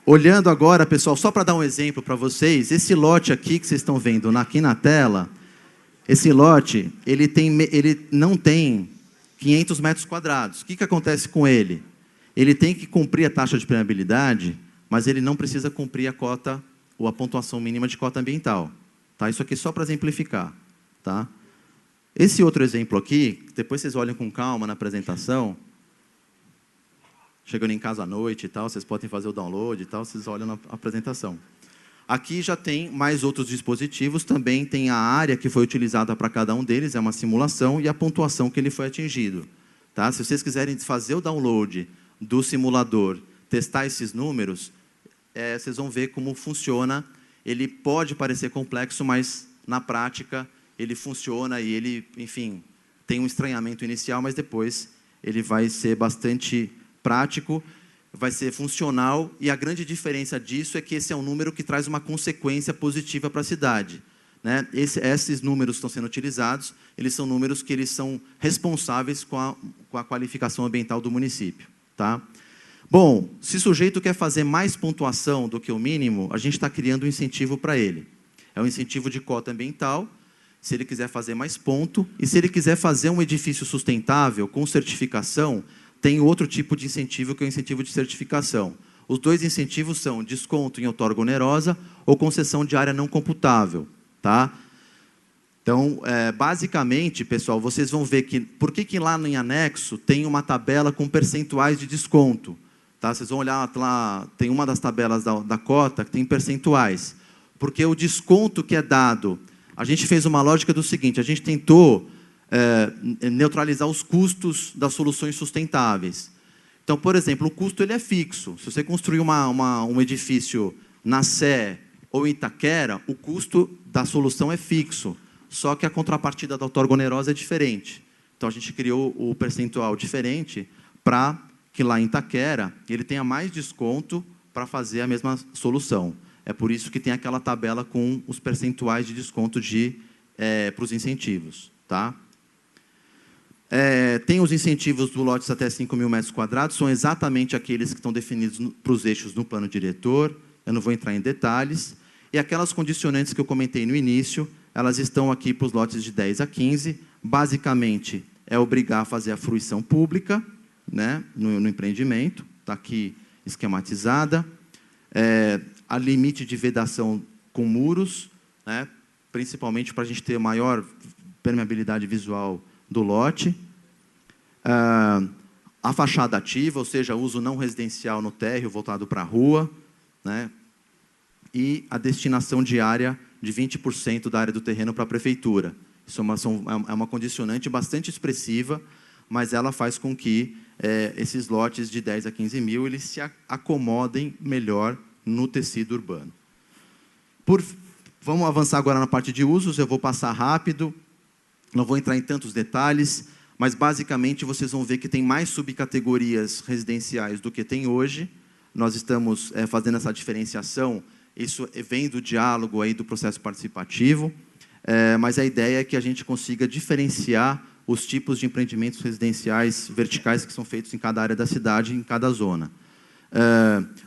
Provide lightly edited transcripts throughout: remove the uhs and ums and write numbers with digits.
Olhando agora, pessoal, só para dar um exemplo para vocês, esse lote aqui que vocês estão vendo aqui na tela, esse lote, ele não tem 500 metros quadrados. O que acontece com ele? Ele tem que cumprir a taxa de permeabilidade, mas ele não precisa cumprir a cota, ou a pontuação mínima de cota ambiental. Tá? Isso aqui só para exemplificar. Tá? Esse outro exemplo aqui, depois vocês olham com calma na apresentação, chegando em casa à noite e tal, vocês podem fazer o download e tal, vocês olham na apresentação. Aqui já tem mais outros dispositivos, também tem a área que foi utilizada para cada um deles, é uma simulação, e a pontuação que ele foi atingido. Tá? Se vocês quiserem fazer o download do simulador, testar esses números, vocês vão ver como funciona. Ele pode parecer complexo, mas na prática ele funciona e ele, enfim, tem um estranhamento inicial, mas depois ele vai ser bastante prático, vai ser funcional, e a grande diferença disso é que esse é um número que traz uma consequência positiva para a cidade. Né? Esses números que estão sendo utilizados, eles são números que eles são responsáveis com a qualificação ambiental do município. Tá? Bom, se o sujeito quer fazer mais pontuação do que o mínimo, a gente está criando um incentivo para ele. É um incentivo de cota ambiental, se ele quiser fazer mais ponto, e se ele quiser fazer um edifício sustentável com certificação, tem outro tipo de incentivo, que é o incentivo de certificação. Os dois incentivos são desconto em outorga onerosa ou concessão de área não computável. Tá? Então, basicamente, pessoal, vocês vão ver que... Por que lá em anexo tem uma tabela com percentuais de desconto? Tá? Vocês vão olhar lá, tem uma das tabelas da cota que tem percentuais. Porque o desconto que é dado... A gente fez uma lógica do seguinte, a gente tentou neutralizar os custos das soluções sustentáveis. Então, por exemplo, o custo ele é fixo. Se você construir um edifício na Sé ou em Itaquera, o custo da solução é fixo. Só que a contrapartida da outorga onerosa é diferente. Então, a gente criou o percentual diferente para que lá em Itaquera ele tenha mais desconto para fazer a mesma solução. É por isso que tem aquela tabela com os percentuais de desconto para os incentivos. Tá? Tem os incentivos do lotes até 5.000 metros quadrados, são exatamente aqueles que estão definidos para os eixos no plano diretor, eu não vou entrar em detalhes. E aquelas condicionantes que eu comentei no início, elas estão aqui para os lotes de 10 a 15, basicamente é obrigar a fazer a fruição pública, né, no empreendimento, está aqui esquematizada. A limite de vedação com muros, né, principalmente para a gente ter maior permeabilidade visual do lote. A fachada ativa, ou seja, uso não residencial no térreo voltado para a rua, né, e a destinação de área de 20% da área do terreno para a prefeitura. Isso é uma condicionante bastante expressiva, mas ela faz com que esses lotes de 10 a 15 mil eles se acomodem melhor no tecido urbano. Vamos avançar agora na parte de usos, eu vou passar rápido, não vou entrar em tantos detalhes, mas basicamente vocês vão ver que tem mais subcategorias residenciais do que tem hoje. Nós estamos fazendo essa diferenciação, isso vem do diálogo aí do processo participativo, mas a ideia é que a gente consiga diferenciar os tipos de empreendimentos residenciais verticais que são feitos em cada área da cidade, em cada zona.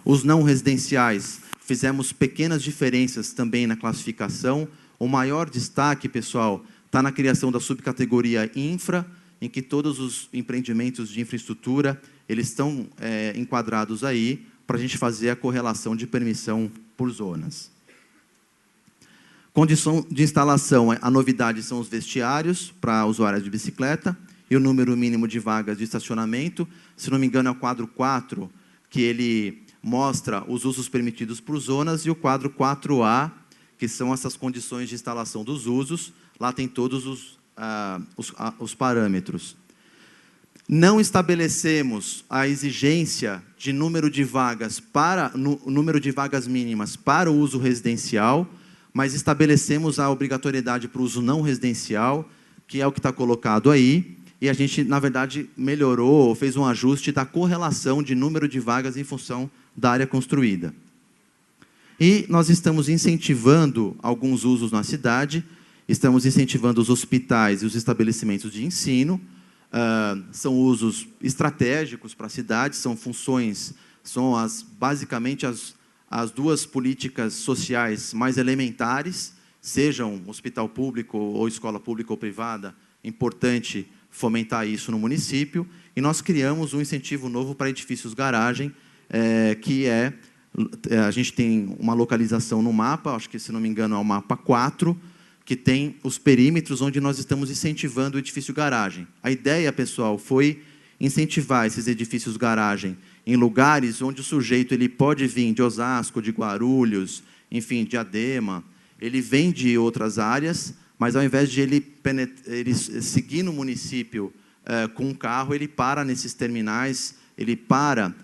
Os não residenciais, fizemos pequenas diferenças também na classificação. O maior destaque, pessoal, está na criação da subcategoria infra, em que todos os empreendimentos de infraestrutura eles estão enquadrados aí, para a gente fazer a correlação de permissão por zonas. Condição de instalação, a novidade são os vestiários para usuários de bicicleta e o número mínimo de vagas de estacionamento. Se não me engano, é o quadro 4, que ele mostra os usos permitidos por zonas, e o quadro 4A, que são essas condições de instalação dos usos. Lá tem todos os parâmetros. Não estabelecemos a exigência de número de vagas número de vagas mínimas para o uso residencial, mas estabelecemos a obrigatoriedade para o uso não residencial, que é o que está colocado aí, e a gente, na verdade, melhorou, fez um ajuste da correlação de número de vagas em função da área construída. E nós estamos incentivando alguns usos na cidade, estamos incentivando os hospitais e os estabelecimentos de ensino, são usos estratégicos para a cidade, são funções, São, basicamente, as duas políticas sociais mais elementares, sejam hospital público ou escola pública ou privada, importante fomentar isso no município. E nós criamos um incentivo novo para edifícios garagem, a gente tem uma localização no mapa, acho que, se não me engano, é o mapa 4, que tem os perímetros onde nós estamos incentivando o edifício garagem. A ideia, pessoal, foi incentivar esses edifícios garagem em lugares onde o sujeito ele pode vir de Osasco, de Guarulhos, enfim, de Diadema, ele vem de outras áreas, mas ao invés de ele seguir no município com um carro, ele para nesses terminais, ele para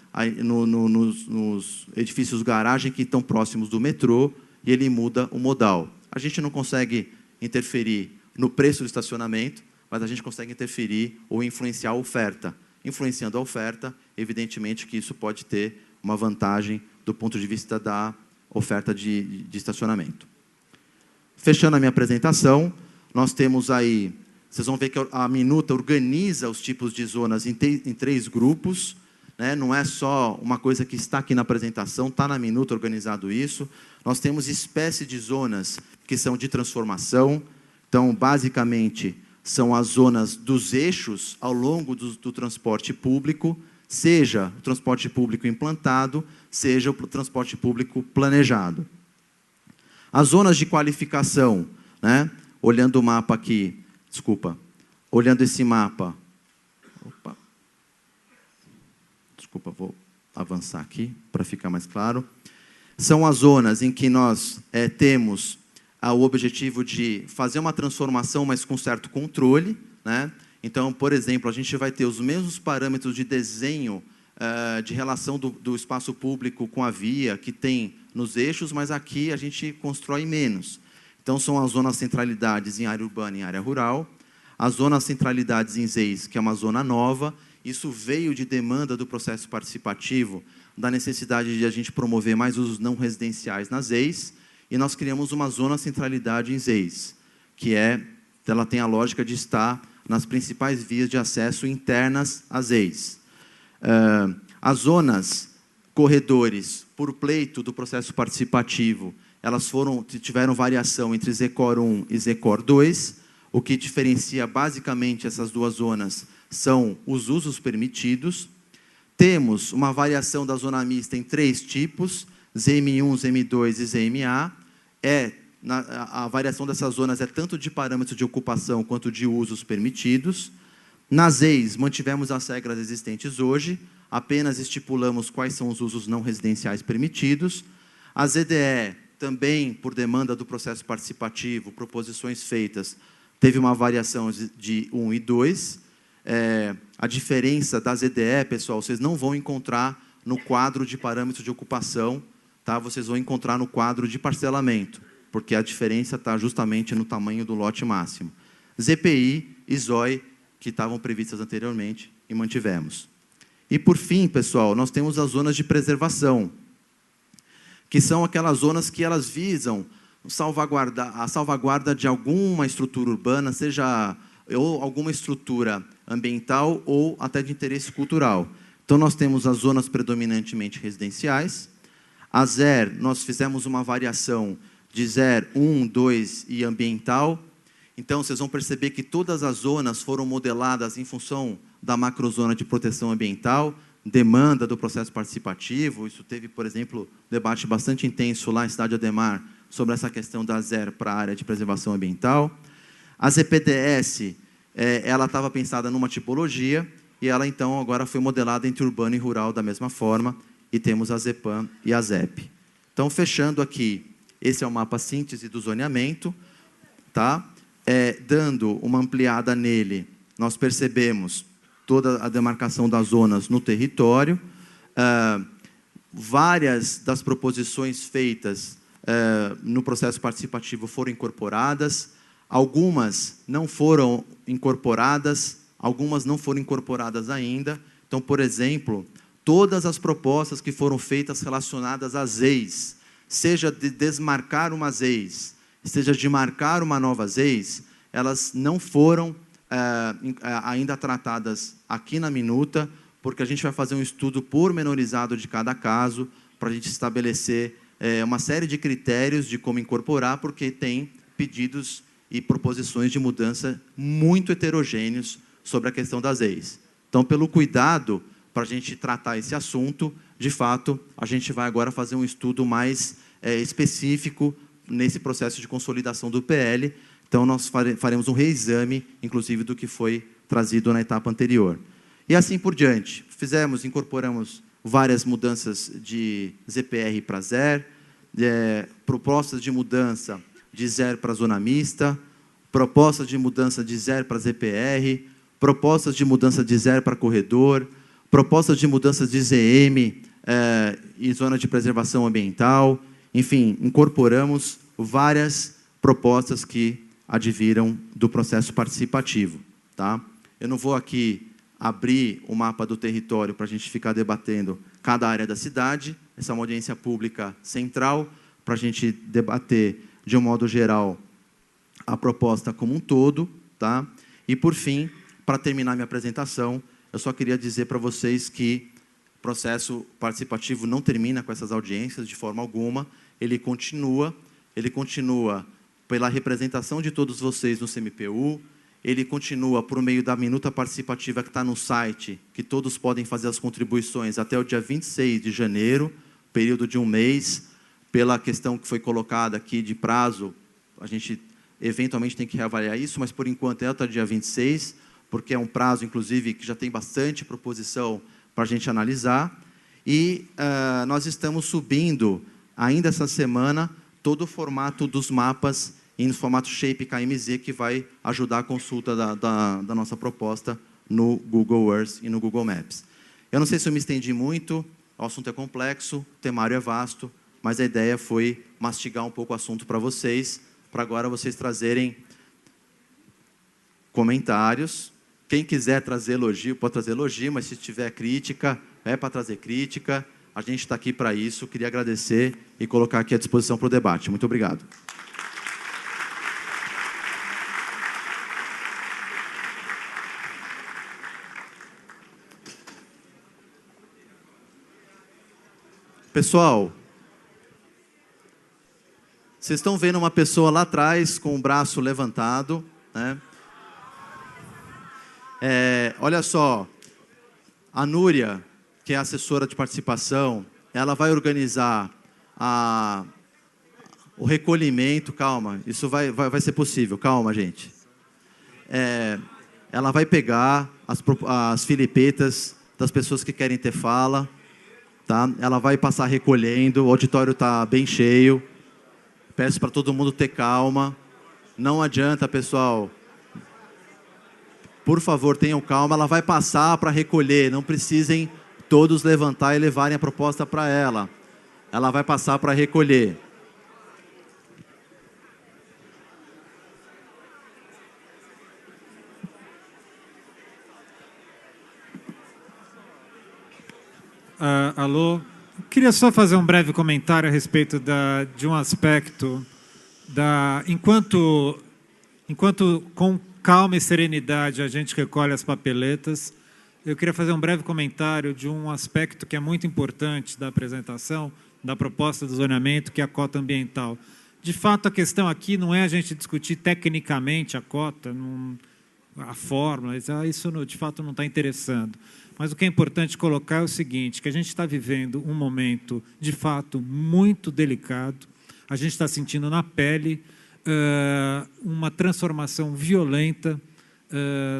nos edifícios garagem que estão próximos do metrô e ele muda o modal. A gente não consegue interferir no preço do estacionamento, mas a gente consegue interferir ou influenciar a oferta. Influenciando a oferta, evidentemente que isso pode ter uma vantagem do ponto de vista da oferta de estacionamento. Fechando a minha apresentação, nós temos aí, vocês vão ver que a minuta organiza os tipos de zonas em 3 grupos, né? Não é só uma coisa que está aqui na apresentação, está na minuta organizado isso. Nós temos espécies de zonas que são de transformação, então, basicamente, são as zonas dos eixos ao longo do transporte público, seja o transporte público implantado, seja o transporte público planejado. As zonas de qualificação, né? Olhando o mapa aqui, olhando esse mapa, vou avançar aqui para ficar mais claro. São as zonas em que nós temos o objetivo de fazer uma transformação, mas com certo controle, né? Então, por exemplo, a gente vai ter os mesmos parâmetros de desenho de relação do espaço público com a via que tem nos eixos, mas aqui a gente constrói menos. Então, são as zonas centralidades em área urbana e em área rural, as zonas centralidades em ZEIS, que é uma zona nova. Isso veio de demanda do processo participativo, da necessidade de a gente promover mais usos não residenciais nas ZEIS, e nós criamos uma zona centralidade em ZEIS, ela tem a lógica de estar nas principais vias de acesso internas às ZEIS. As zonas corredores por pleito do processo participativo, elas tiveram variação entre ZCOR 1 e ZCOR 2, o que diferencia basicamente essas duas zonas são os usos permitidos. Temos uma variação da zona mista em 3 tipos, ZM1, ZM2 e ZMA. A variação dessas zonas é tanto de parâmetros de ocupação quanto de usos permitidos. Nas ZEIS, mantivemos as regras existentes hoje, apenas estipulamos quais são os usos não residenciais permitidos. A ZDE, também por demanda do processo participativo, proposições feitas, teve uma variação de 1 e 2. A diferença da ZDE, pessoal, vocês não vão encontrar no quadro de parâmetros de ocupação, tá? Vocês vão encontrar no quadro de parcelamento, porque a diferença está justamente no tamanho do lote máximo. ZPI e ZOI, que estavam previstas anteriormente, e mantivemos. E, por fim, pessoal, nós temos as zonas de preservação, que são aquelas zonas que elas visam a salvaguarda de alguma estrutura urbana, seja ou alguma estrutura ambiental ou até de interesse cultural. Então, nós temos as zonas predominantemente residenciais. A ZER, nós fizemos uma variação de ZER 1, 2 e ambiental. Então, vocês vão perceber que todas as zonas foram modeladas em função da macrozona de proteção ambiental, demanda do processo participativo. Isso teve, por exemplo, debate bastante intenso lá em Cidade Ademar sobre essa questão da ZER para a área de preservação ambiental. A ZPDS, ela estava pensada numa tipologia e ela, então, agora foi modelada entre urbano e rural da mesma forma, e temos a ZEPAM e a ZEP. Então, fechando aqui, esse é o mapa síntese do zoneamento, tá? Dando uma ampliada nele, nós percebemos toda a demarcação das zonas no território, várias das proposições feitas no processo participativo foram incorporadas, algumas não foram incorporadas, algumas não foram incorporadas ainda. Então, por exemplo, todas as propostas que foram feitas relacionadas às ZEIS, seja de desmarcar uma ZEIS, seja de marcar uma nova ZEIS, elas não foram ainda tratadas aqui na minuta, porque a gente vai fazer um estudo pormenorizado de cada caso, para a gente estabelecer uma série de critérios de como incorporar, porque tem pedidos e proposições de mudança muito heterogêneos sobre a questão das EIs. Então, pelo cuidado para a gente tratar esse assunto, de fato, a gente vai agora fazer um estudo mais específico nesse processo de consolidação do PL. Então, nós faremos um reexame, inclusive, do que foi trazido na etapa anterior. E assim por diante. Incorporamos várias mudanças de ZPR para ZER, propostas de mudança de ZER para zona mista, propostas de mudança de ZER para ZPR, propostas de mudança de ZER para corredor, propostas de mudança de ZM e zona de preservação ambiental. Enfim, incorporamos várias propostas que adviram do processo participativo. Tá? Eu não vou aqui abrir o mapa do território para a gente ficar debatendo cada área da cidade. Essa é uma audiência pública central para a gente debater, de um modo geral, a proposta como um todo. Tá? E, por fim, para terminar minha apresentação, eu só queria dizer para vocês que o processo participativo não termina com essas audiências de forma alguma. Ele continua pela representação de todos vocês no CMPU, ele continua por meio da minuta participativa que está no site, que todos podem fazer as contribuições até o dia 26 de janeiro, período de um mês. Pela questão que foi colocada aqui de prazo, a gente eventualmente tem que reavaliar isso, mas por enquanto é até o dia 26, porque é um prazo, inclusive, que já tem bastante proposição para a gente analisar. E nós estamos subindo, ainda essa semana, todo o formato dos mapas em formato Shape KMZ, que vai ajudar a consulta da nossa proposta no Google Earth e no Google Maps. Eu não sei se eu me estendi muito, o assunto é complexo, o temário é vasto, mas a ideia foi mastigar um pouco o assunto para vocês, para agora vocês trazerem comentários. Quem quiser trazer elogio, pode trazer elogio, mas se tiver crítica, é para trazer crítica. A gente está aqui para isso. Queria agradecer e colocar aqui à disposição para o debate. Muito obrigado. Pessoal, vocês estão vendo uma pessoa lá atrás com o braço levantado, né? Olha só, a Núria, que é assessora de participação, ela vai organizar o recolhimento. Calma, isso vai ser possível, calma, gente. Ela vai pegar as filipetas das pessoas que querem ter fala, tá? Ela vai passar recolhendo, o auditório está bem cheio. Peço para todo mundo ter calma. Não adianta, pessoal. Por favor, tenham calma. Ela vai passar para recolher. Não precisem todos levantar e levarem a proposta para ela. Ela vai passar para recolher. Alô? Queria só fazer um breve comentário a respeito de um aspecto enquanto com calma e serenidade a gente recolhe as papeletas, eu queria fazer um breve comentário de um aspecto que é muito importante da apresentação, da proposta do zoneamento, que é a cota ambiental. De fato, a questão aqui não é a gente discutir tecnicamente a cota, a fórmula, isso de fato não está interessando. Mas o que é importante colocar é o seguinte, que a gente está vivendo um momento, de fato, muito delicado. A gente está sentindo na pele uma transformação violenta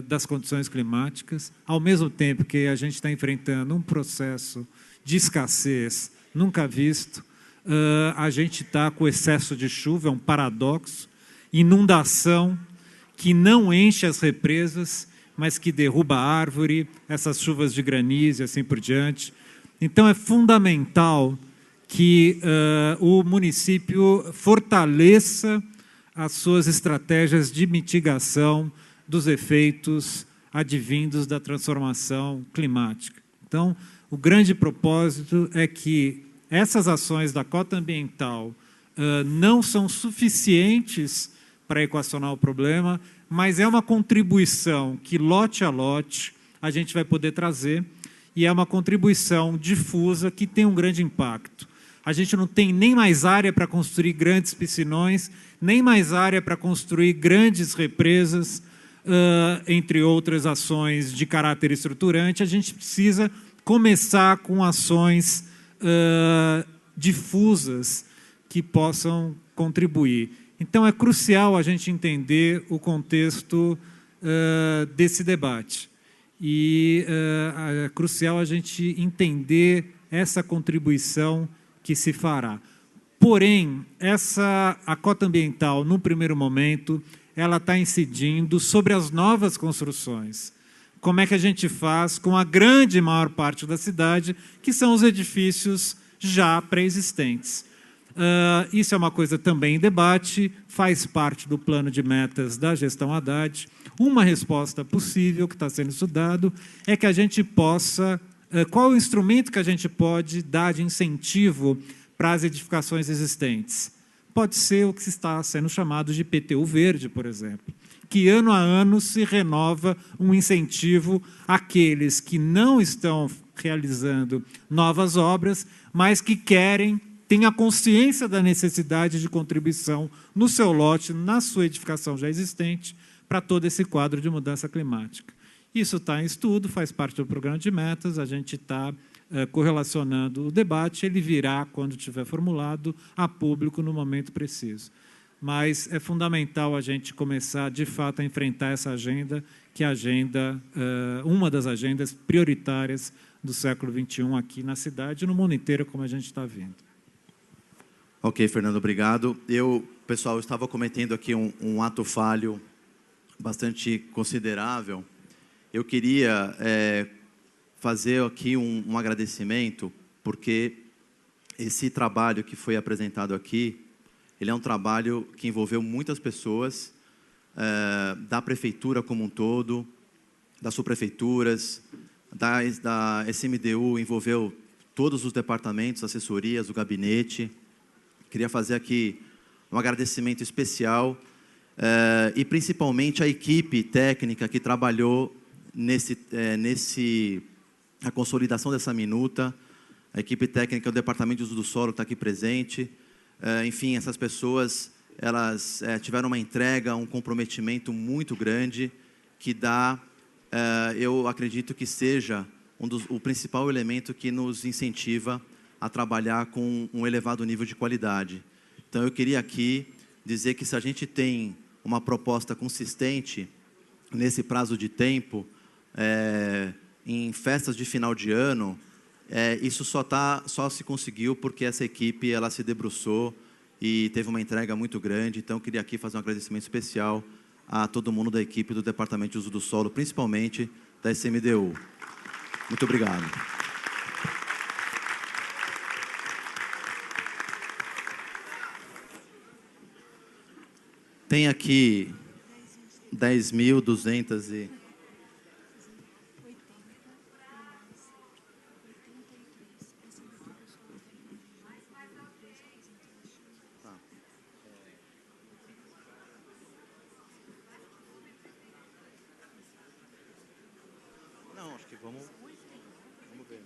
das condições climáticas, ao mesmo tempo que a gente está enfrentando um processo de escassez nunca visto. A gente está com excesso de chuva, é um paradoxo, inundação que não enche as represas, mas que derruba a árvore, essas chuvas de granizo e assim por diante. Então, é fundamental que o município fortaleça as suas estratégias de mitigação dos efeitos advindos da transformação climática. Então, o grande propósito é que essas ações da cota ambiental não são suficientes para equacionar o problema, mas é uma contribuição que, lote a lote, a gente vai poder trazer e é uma contribuição difusa que tem um grande impacto. A gente não tem nem mais área para construir grandes piscinões, nem mais área para construir grandes represas, entre outras ações de caráter estruturante. A gente precisa começar com ações difusas que possam contribuir. Então, é crucial a gente entender o contexto desse debate. E é crucial a gente entender essa contribuição que se fará. Porém, a cota ambiental, no primeiro momento, ela está incidindo sobre as novas construções. Como é que a gente faz com a grande maior parte da cidade, que são os edifícios já pré-existentes. Isso é uma coisa também em debate, faz parte do plano de metas da gestão Haddad. Uma resposta possível que está sendo estudado é que a gente possa... qual é o instrumento que a gente pode dar de incentivo para as edificações existentes? Pode ser o que está sendo chamado de IPTU verde, por exemplo, que ano a ano se renova um incentivo àqueles que não estão realizando novas obras, mas que têm a consciência da necessidade de contribuição no seu lote, na sua edificação já existente, para todo esse quadro de mudança climática. Isso está em estudo, faz parte do programa de metas, a gente está correlacionando o debate, ele virá, quando estiver formulado, a público no momento preciso. Mas é fundamental a gente começar, de fato, a enfrentar essa agenda, que é uma das agendas prioritárias do século XXI aqui na cidade e no mundo inteiro, como a gente está vendo. Ok, Fernando, obrigado. Pessoal, eu estava cometendo aqui um ato falho bastante considerável. Eu queria fazer aqui um agradecimento, porque esse trabalho que foi apresentado aqui, ele é um trabalho que envolveu muitas pessoas, da prefeitura como um todo, das subprefeituras, da SMDU, envolveu todos os departamentos, assessorias, o gabinete. Queria fazer aqui um agradecimento especial, e principalmente a equipe técnica que trabalhou a consolidação dessa minuta. A equipe técnica do Departamento de Uso do Solo está aqui presente. Enfim, essas pessoas, elas tiveram uma entrega, um comprometimento muito grande, que eu acredito que seja o principal elemento que nos incentiva a trabalhar com um elevado nível de qualidade. Então, eu queria aqui dizer que se a gente tem uma proposta consistente nesse prazo de tempo, em festas de final de ano, isso só se conseguiu porque essa equipe ela se debruçou e teve uma entrega muito grande. Então, eu queria aqui fazer um agradecimento especial a todo mundo da equipe do Departamento de Uso do Solo, principalmente da SMDU. Muito obrigado. Tem aqui 10.200 e... Não, acho que vamos ver.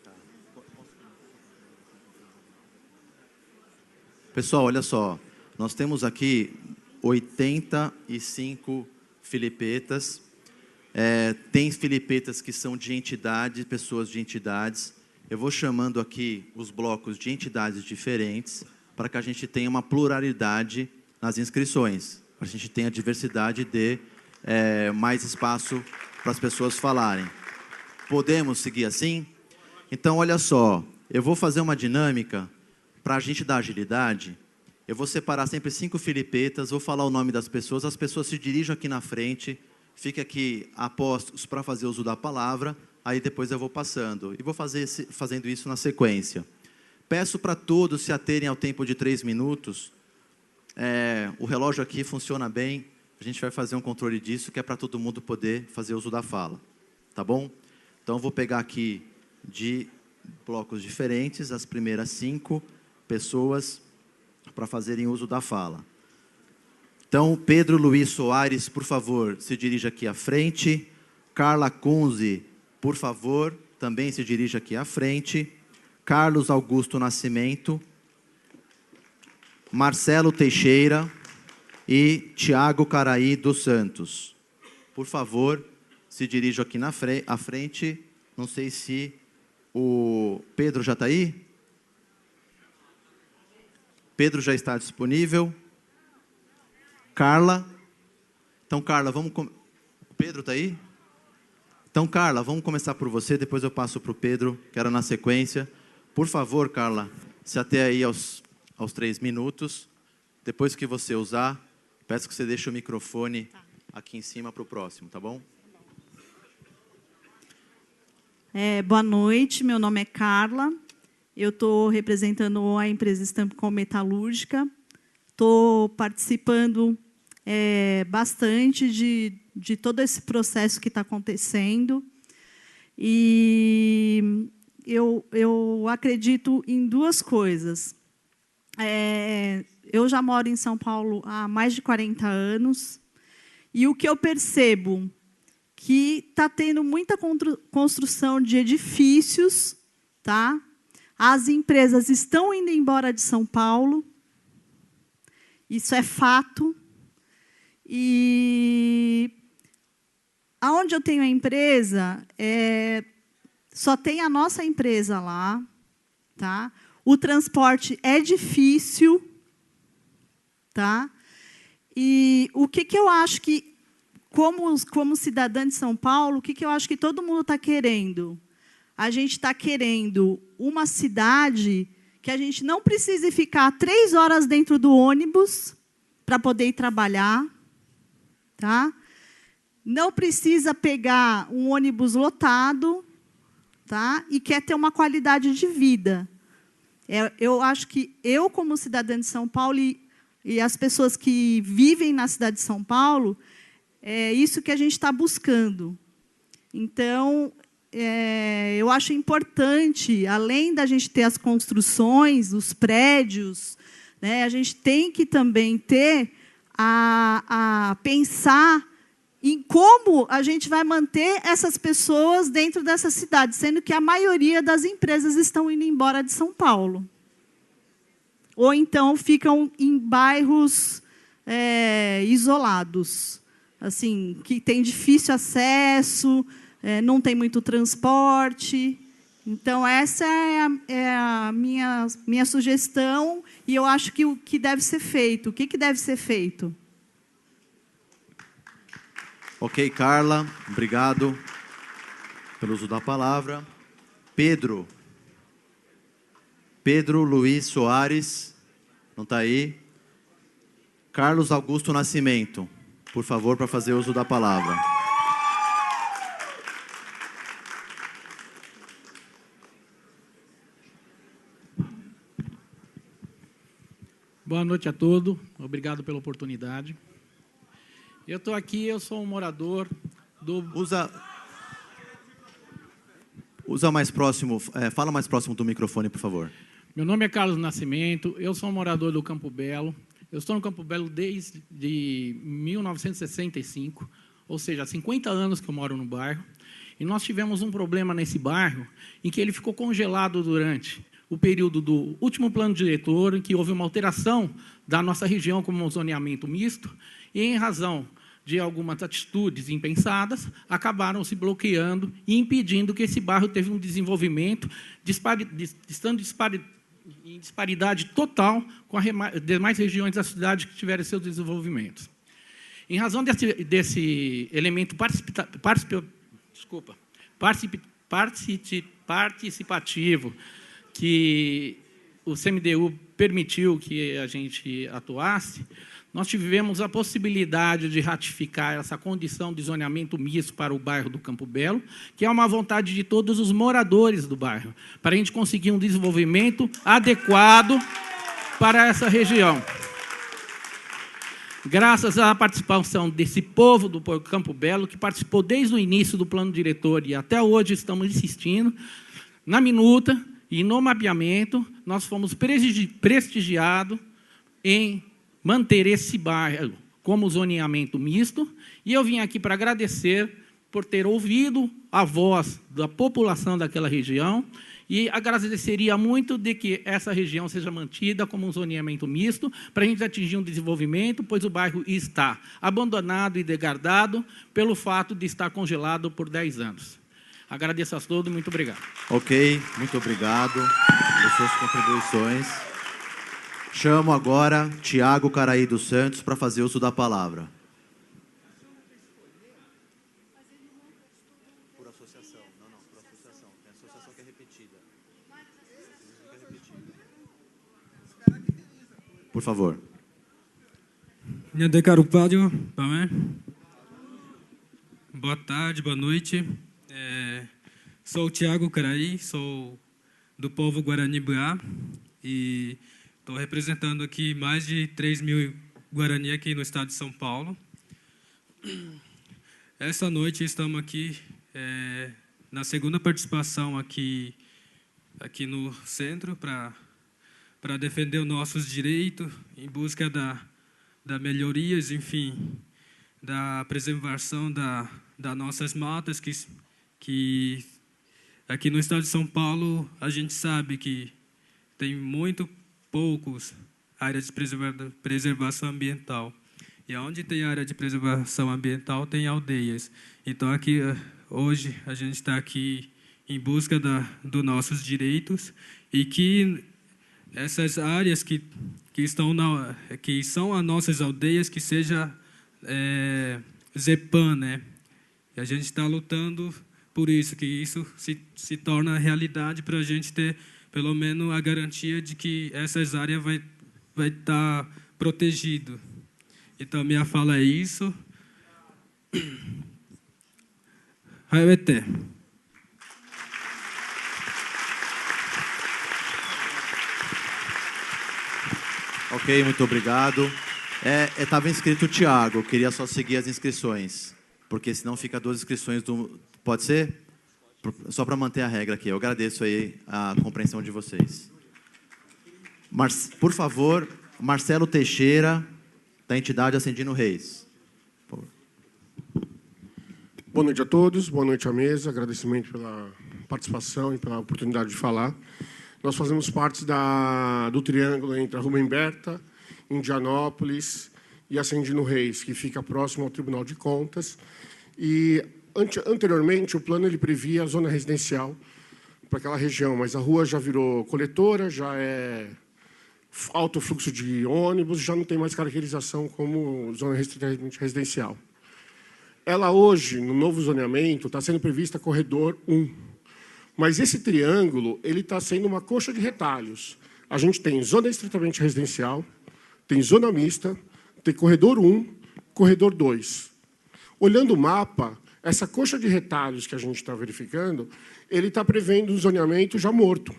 Tá. Pessoal, olha só. Nós temos aqui 85 filipetas. Tem filipetas que são de entidades, pessoas de entidades. Eu vou chamando aqui os blocos de entidades diferentes para que a gente tenha uma pluralidade nas inscrições. Para a gente tenha diversidade de mais espaço para as pessoas falarem. Podemos seguir assim? Então, olha só. Eu vou fazer uma dinâmica para a gente dar agilidade. Eu vou separar sempre 5 filipetas, vou falar o nome das pessoas, as pessoas se dirigem aqui na frente, fiquem aqui apostos para fazer uso da palavra, aí depois eu vou passando. E vou fazendo isso na sequência. Peço para todos se aterem ao tempo de 3 minutos. O relógio aqui funciona bem, a gente vai fazer um controle disso, que é para todo mundo poder fazer uso da fala. Tá bom? Então, eu vou pegar aqui de blocos diferentes, as primeiras 5 pessoas para fazerem uso da fala. Então, Pedro Luiz Soares, por favor, se dirija aqui à frente. Carla Kunze, por favor, também se dirija aqui à frente. Carlos Augusto Nascimento, Marcelo Teixeira e Tiago Caraí dos Santos. Por favor, se dirijam aqui à frente. Não sei se o Pedro já está aí? Pedro já está disponível. Carla. Então, Carla, vamos... O Pedro está aí? Então, Carla, vamos começar por você, depois eu passo para o Pedro, que era na sequência. Por favor, Carla, se até aí aos 3 minutos. Depois que você usar, peço que você deixe o microfone aqui em cima para o próximo, tá bom? Boa noite, meu nome é Carla. Eu estou representando a empresa Stampcom Metalúrgica. Estou participando bastante de todo esse processo que está acontecendo. E eu acredito em 2 coisas. Eu já moro em São Paulo há mais de 40 anos. E o que eu percebo que está tendo muita construção de edifícios, tá? As empresas estão indo embora de São Paulo, isso é fato. E aonde eu tenho a empresa, só tem a nossa empresa lá, tá? O transporte é difícil, tá? E o que eu acho que, como cidadã de São Paulo, o que eu acho que todo mundo está querendo? A gente está querendo uma cidade que a gente não precise ficar 3 horas dentro do ônibus para poder ir trabalhar, tá? Não precisa pegar um ônibus lotado, tá? E quer ter uma qualidade de vida. Eu acho que eu, como cidadã de São Paulo, e as pessoas que vivem na cidade de São Paulo, é isso que a gente está buscando. Então, eu acho importante, além da gente ter as construções, os prédios, né, a gente tem que também ter a pensar em como a gente vai manter essas pessoas dentro dessa cidade, sendo que a maioria das empresas estão indo embora de São Paulo. Ou então ficam em bairros isolados, assim, que tem difícil acesso, não tem muito transporte. Então, essa é a minha sugestão, e eu acho que o que deve ser feito. O que deve ser feito? Ok, Carla, obrigado pelo uso da palavra. Pedro Luiz Soares, não está aí. Carlos Augusto Nascimento, por favor, para fazer uso da palavra. Boa noite a todos, obrigado pela oportunidade. Eu estou aqui, eu sou um morador do... Usa mais próximo, fala mais próximo do microfone, por favor. Meu nome é Carlos Nascimento, eu sou um morador do Campo Belo. Eu estou no Campo Belo desde 1965, ou seja, há 50 anos que eu moro no bairro. E nós tivemos um problema nesse bairro em que ele ficou congelado durante o período do último plano diretor, em que houve uma alteração da nossa região como um zoneamento misto, e em razão de algumas atitudes impensadas, acabaram se bloqueando e impedindo que esse bairro teve um desenvolvimento, estando em disparidade total com as demais regiões da cidade que tiveram seus desenvolvimentos. Em razão desse elemento participativo que o CMDU permitiu que a gente atuasse, nós tivemos a possibilidade de ratificar essa condição de zoneamento misto para o bairro do Campo Belo, que é uma vontade de todos os moradores do bairro, para a gente conseguir um desenvolvimento adequado para essa região. Graças à participação desse povo do Campo Belo, que participou desde o início do plano diretor e até hoje estamos insistindo, na minuta e no mapeamento, nós fomos prestigiados em manter esse bairro como zoneamento misto, e eu vim aqui para agradecer por ter ouvido a voz da população daquela região e agradeceria muito de que essa região seja mantida como um zoneamento misto para a gente atingir um desenvolvimento, pois o bairro está abandonado e degradado pelo fato de estar congelado por 10 anos. Agradeço a todos, muito obrigado. Ok, muito obrigado por suas contribuições. Chamo agora Tiago Caraí dos Santos para fazer uso da palavra. Por associação, não, por associação. Tem associação que é repetida. Por favor. Boa tarde, boa noite. Sou o Tiago Caraí, sou do povo Guarani-Buá e estou representando aqui mais de 3.000 Guarani aqui no estado de São Paulo. Essa noite estamos aqui na segunda participação aqui no centro para defender os nossos direitos em busca da melhorias, enfim, da preservação das nossas matas que aqui no estado de São Paulo a gente sabe que tem muito poucos áreas de preservação ambiental. E onde tem área de preservação ambiental, tem aldeias. Então, aqui, hoje, a gente está aqui em busca dos nossos direitos e que essas áreas que são as nossas aldeias, que seja ZEPAM, né? E a gente está lutando por isso, que isso se torna realidade para a gente ter, pelo menos, a garantia de que essas áreas vai estar protegido. Então, minha fala é isso. Raioeté. Ok, muito obrigado. Estava inscrito o Tiago, eu queria só seguir as inscrições, porque senão fica 2 inscrições do... Pode ser? Só para manter a regra aqui. Eu agradeço aí a compreensão de vocês. Por favor, Marcelo Teixeira, da entidade Ascendino Reis. Boa noite a todos, boa noite à mesa, agradecimento pela participação e pela oportunidade de falar. Nós fazemos parte do triângulo entre a Rubem Berta, Indianópolis e Ascendino Reis, que fica próximo ao Tribunal de Contas. E, anteriormente, o plano ele previa a zona residencial para aquela região, mas a rua já virou coletora, já é alto fluxo de ônibus, já não tem mais caracterização como zona restritamente residencial. Ela hoje, no novo zoneamento, está sendo prevista corredor 1. Mas esse triângulo ele está sendo uma coxa de retalhos. A gente tem zona estritamente residencial, tem zona mista, tem corredor 1, corredor 2. Olhando o mapa, essa coxa de retalhos que a gente está verificando, ele está prevendo um zoneamento já morto.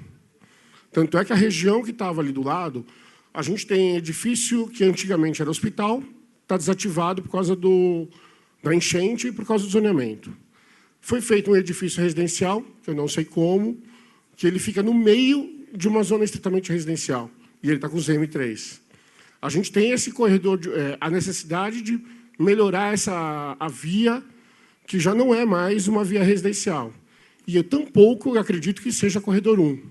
Tanto é que a região que estava ali do lado, a gente tem edifício que antigamente era hospital, está desativado por causa da enchente e por causa do zoneamento. Foi feito um edifício residencial, que eu não sei como, que ele fica no meio de uma zona estritamente residencial, e ele está com ZM3. A gente tem esse corredor, a necessidade de melhorar a via, que já não é mais uma via residencial. E eu tampouco acredito que seja corredor 1,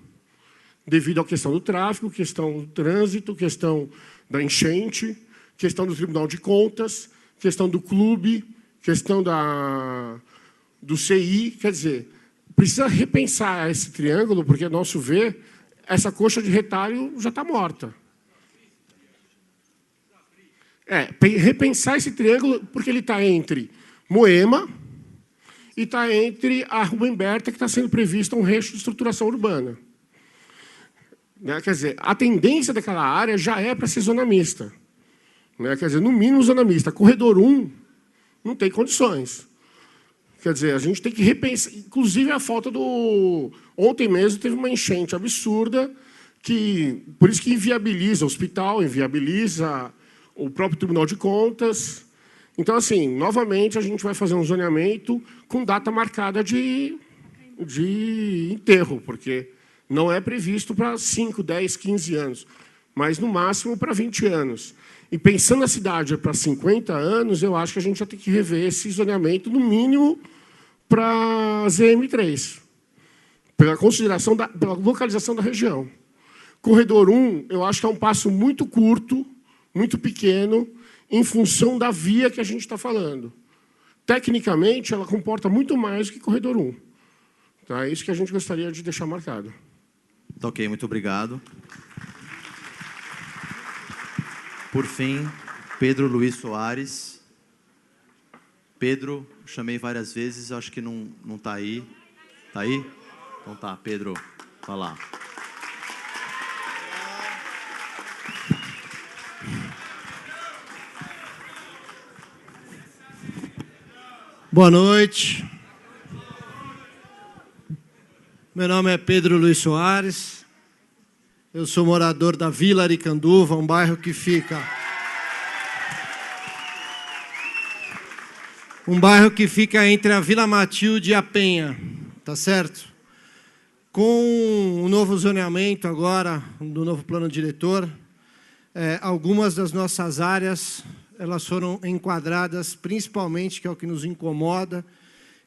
devido à questão do tráfego, questão do trânsito, questão da enchente, questão do Tribunal de Contas, questão do clube, questão do CI. Quer dizer, precisa repensar esse triângulo, porque, a nosso ver, essa coxa de retalho já está morta. Repensar esse triângulo, porque ele está entre Moema e está entre a Rubem Berta, que está sendo prevista um resto de estruturação urbana. Quer dizer, a tendência daquela área já é para ser zona mista. Quer dizer, no mínimo zona mista. Corredor 1 não tem condições. Quer dizer, a gente tem que repensar, inclusive a falta do... Ontem mesmo teve uma enchente absurda, por isso que inviabiliza o hospital, inviabiliza o próprio Tribunal de Contas. Então, assim, novamente, a gente vai fazer um zoneamento com data marcada de enterro, porque não é previsto para 5, 10, 15 anos, mas, no máximo, para 20 anos. E, pensando a cidade para 50 anos, eu acho que a gente já tem que rever esse zoneamento, no mínimo, para ZM3, pela consideração pela localização da região. Corredor 1, eu acho que é um passo muito curto, muito pequeno, em função da via que a gente está falando. Tecnicamente, ela comporta muito mais do que Corredor 1. Tá? É isso que a gente gostaria de deixar marcado. Tá, ok, muito obrigado. Por fim, Pedro Luiz Soares. Pedro, chamei várias vezes, acho que não está aí. Está aí? Então tá, Pedro, vai lá. Boa noite. Meu nome é Pedro Luiz Soares. Eu sou morador da Vila Aricanduva, um bairro que fica entre a Vila Matilde e a Penha, tá certo? Com o novo zoneamento agora, do novo plano diretor, algumas das nossas áreas elas foram enquadradas, principalmente, que é o que nos incomoda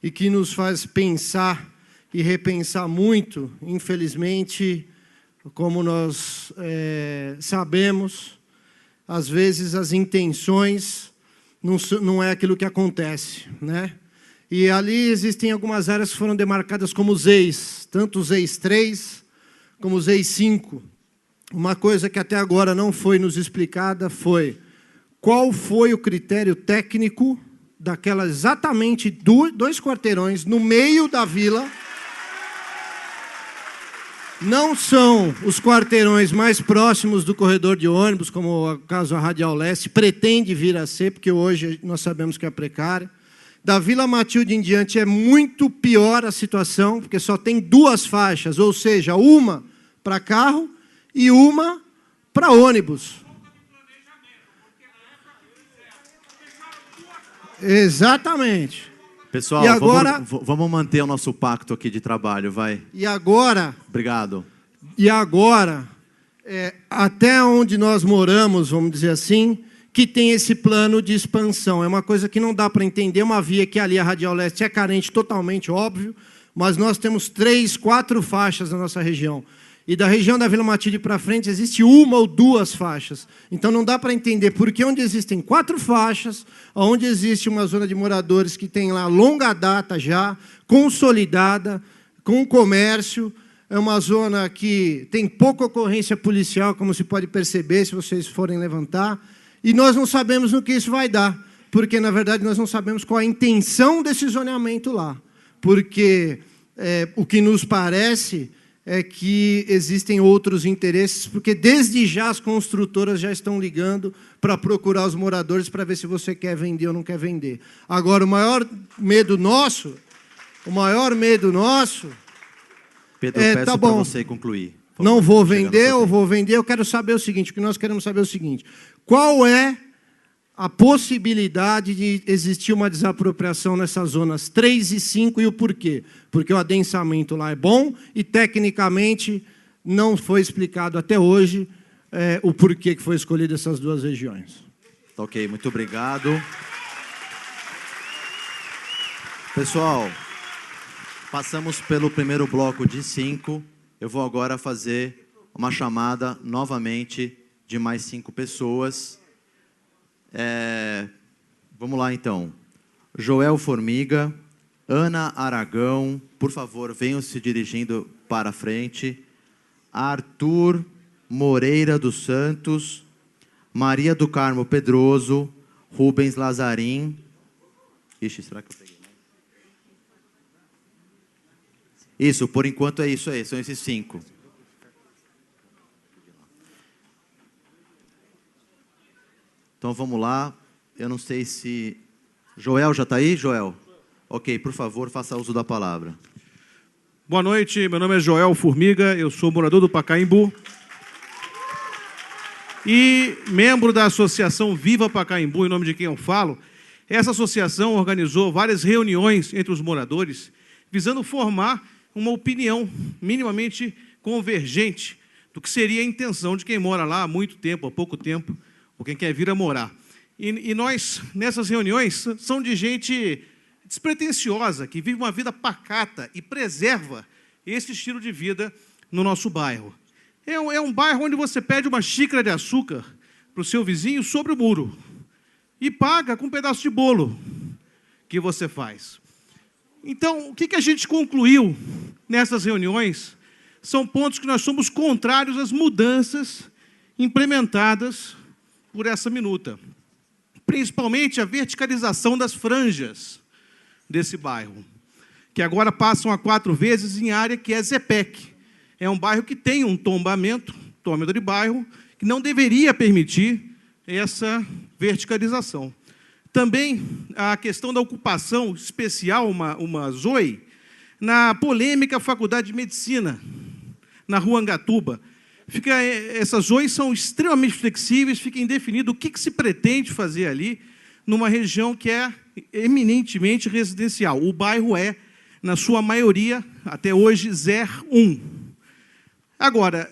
e que nos faz pensar e repensar muito, infelizmente, como nós sabemos, às vezes as intenções não é aquilo que acontece, né? E ali existem algumas áreas que foram demarcadas como ZEIs, tanto os ZEIs 3 como os ZEIs 5. Uma coisa que até agora não foi nos explicada foi qual foi o critério técnico daquela exatamente 2 quarteirões no meio da vila. Não são os quarteirões mais próximos do corredor de ônibus, como o caso a Radial Leste, pretende vir a ser, porque hoje nós sabemos que é precária. Da Vila Matilde em diante é muito pior a situação, porque só tem 2 faixas, ou seja, uma para carro e uma para ônibus. Exatamente. Pessoal, e agora, vamos manter o nosso pacto aqui de trabalho, vai. E agora... Obrigado. E agora, até onde nós moramos, vamos dizer assim, que tem esse plano de expansão. É uma coisa que não dá para entender, uma via que ali a Radial Leste é carente totalmente, óbvio, mas nós temos 3, 4 faixas na nossa região. E da região da Vila Matilde para frente existe 1 ou 2 faixas. Então não dá para entender porque onde existem 4 faixas, onde existe uma zona de moradores que tem lá longa data já, consolidada, com comércio, é uma zona que tem pouca ocorrência policial, como se pode perceber se vocês forem levantar, e nós não sabemos no que isso vai dar, porque na verdade nós não sabemos qual a intenção desse zoneamento lá, porque o que nos parece é que existem outros interesses, porque desde já as construtoras já estão ligando para procurar os moradores para ver se você quer vender ou não quer vender. Agora, o maior medo nosso... Pedro, peço para você concluir. Não vou vender ou vou vender, eu quero saber o seguinte, o que nós queremos saber é o seguinte, qual é a possibilidade de existir uma desapropriação nessas zonas 3 e 5 e o porquê? Porque o adensamento lá é bom e, tecnicamente, não foi explicado até hoje o porquê que foi escolhido essas 2 regiões. Ok, muito obrigado. Pessoal, passamos pelo primeiro bloco de 5. Eu vou agora fazer uma chamada novamente de mais 5 pessoas. Vamos lá, então. Joel Formiga, Ana Aragão, por favor, venham se dirigindo para frente. Arthur Moreira dos Santos, Maria do Carmo Pedroso, Rubens Lazarim. Ixi, será que eu peguei? Isso, por enquanto é isso aí, são esses 5. Então vamos lá. Eu não sei se... Joel já está aí, Joel? Ok, por favor, faça uso da palavra. Boa noite, meu nome é Joel Formiga, eu sou morador do Pacaembu e membro da associação Viva Pacaembu, em nome de quem eu falo. Essa associação organizou várias reuniões entre os moradores, visando formar uma opinião minimamente convergente do que seria a intenção de quem mora lá há muito tempo, há pouco tempo, ou quem quer vir a morar. E nós, nessas reuniões, são de gente despretensiosa, que vive uma vida pacata e preserva esse estilo de vida no nosso bairro. É um bairro onde você pede uma xícara de açúcar para o seu vizinho sobre o muro e paga com um pedaço de bolo que você faz. Então, o que a gente concluiu nessas reuniões são pontos que nós somos contrários às mudanças implementadas por essa minuta. Principalmente a verticalização das franjas desse bairro, que agora passam a 4 vezes em área que é ZPEC. É um bairro que tem um tombamento de bairro, que não deveria permitir essa verticalização. Também a questão da ocupação especial, uma ZOI, na polêmica Faculdade de Medicina, na Rua Angatuba. Essas ZOIs são extremamente flexíveis, fica indefinido o que se pretende fazer ali, numa região que é eminentemente residencial. O bairro é, na sua maioria, até hoje, 01. Agora,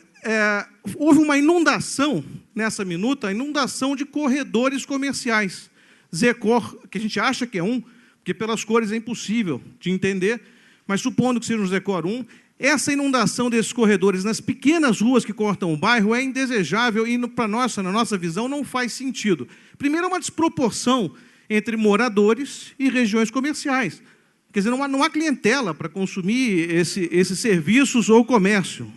houve uma inundação, nessa minuta, a inundação de corredores comerciais. Zecor, que a gente acha que é um, porque pelas cores é impossível de entender, mas supondo que seja um Zecor 1, essa inundação desses corredores nas pequenas ruas que cortam o bairro é indesejável e, na nossa visão, não faz sentido. Primeiro, é uma desproporção entre moradores e regiões comerciais. Quer dizer, não há clientela para consumir esses serviços ou comércio.